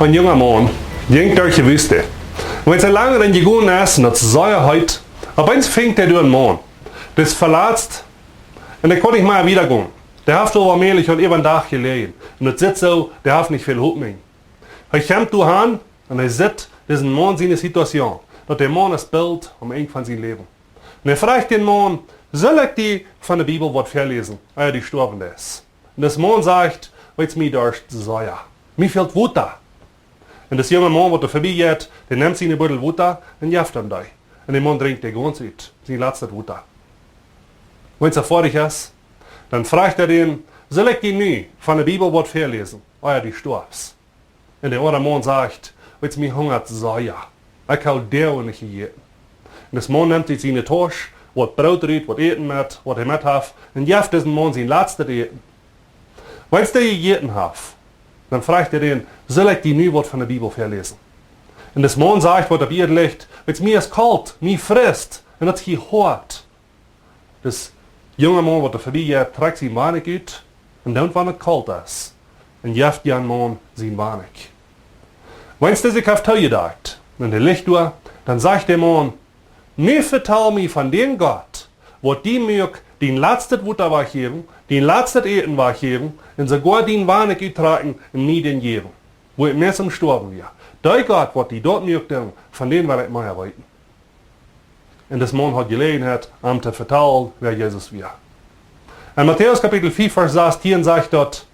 Ein junger Mann ging durch die Wüste. Und wenn er lange dann gegangen ist, und das sah er heute, aber eins fängt er durch den Mann. Das verletzt, und der kann nicht mal wieder gehen. Der hat aber allmählich und über den Tag gelegen. Und das sitzt so, der hat nicht viel Hoffnung. Er kommt Johan, und er sieht diesen Mann seine Situation. Dass der Mann das Bild um irgendwann sein Leben. Und er fragt den Mann, soll ich die von der Bibel was verlesen, als die gestorben ist? Und das Mann sagt, weil's mir durch Säure. Mir fehlt Wasser. Und das junge Mann, der vorbeigeht, der nimmt seine Beutel Wasser und jaft ihm da. Und der Mann trinkt die ganze Zeit, sein letztes Wasser. Wenn er fertig ist, dann fragt er den, soll ich die nie von der Bibel was verlesen, als die stirbst? Und der andere Mann sagt, weil's mir hungert Säure. Ich kann der und nicht eten. Und das Mann nimmt sich seine Tasche, was Brot rührt, was Eten mit, was er mit hat, und jaft diesen Mann sein letztes Eten. Wenn es der gegessen hat, dann fragt er den, soll ich die nie was von der Bibel verlesen? Und das Mann sagt, was auf ihr liegt, wenn es mir ist kalt, mir frisst, und das ist hart. Das junge Mann, was er vorbeigeht, trägt sein Weinig ut, und dann, wenn es kalt ist, und jaft den Mann sein Weinig. Wenn es sich auf Tau gedacht, und der Licht durch, dann sagt der Mann, mir vertell mir von dem Gott, wo die mir den letzten Wutter war geben, den letzten Eten war geben, und sogar den Wein getragen und mir den geben, wo ich mehr zum Sterben wäre. Der Gott, wo die dort mir tun, von denen will ich mehr erwarten. Und das Mann hat Gelegenheit, ihm zu vertellen, wer Jesus wäre. In Matthäus Kapitel 4, Vers 16 sagt dort,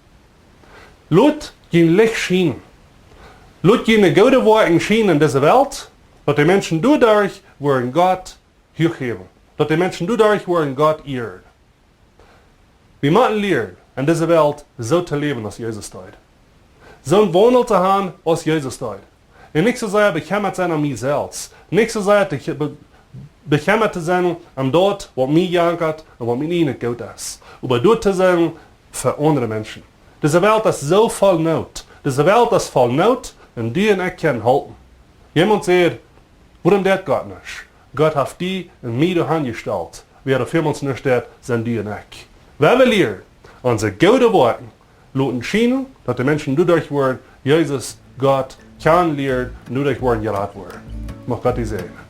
Lut den Licht schien. Lut jene gute Worte schien in dieser Welt, dass die Menschen dadurch wollen Gott hochheben. Dass die Menschen dadurch wollen Gott ehren. Wir müssen lernen, in dieser Welt so zu leben, als Jesus tut. So ein Wandel zu haben, als Jesus tut. Und nicht so sehr bekümmert sein um mich selbst. Nicht so sehr bekümmert zu sein um dort, was mir jankert und was mir nicht gut ist. Aber dort zu sein für andere Menschen. Diese Welt ist so voll Not. Diese Welt ist voll Not und die und ich können halten. Jemand sagt, warum das Gott nicht? Gott hat die und mich durch angestellt. Wer für uns nicht steht, sind die und ich. Wer will lernen, unsere guten Worte lassen schienen, dass die Menschen dadurch werden, Jesus, Gott, kann lernen und dadurch werden gerettet werden. Mach Gott die Segen.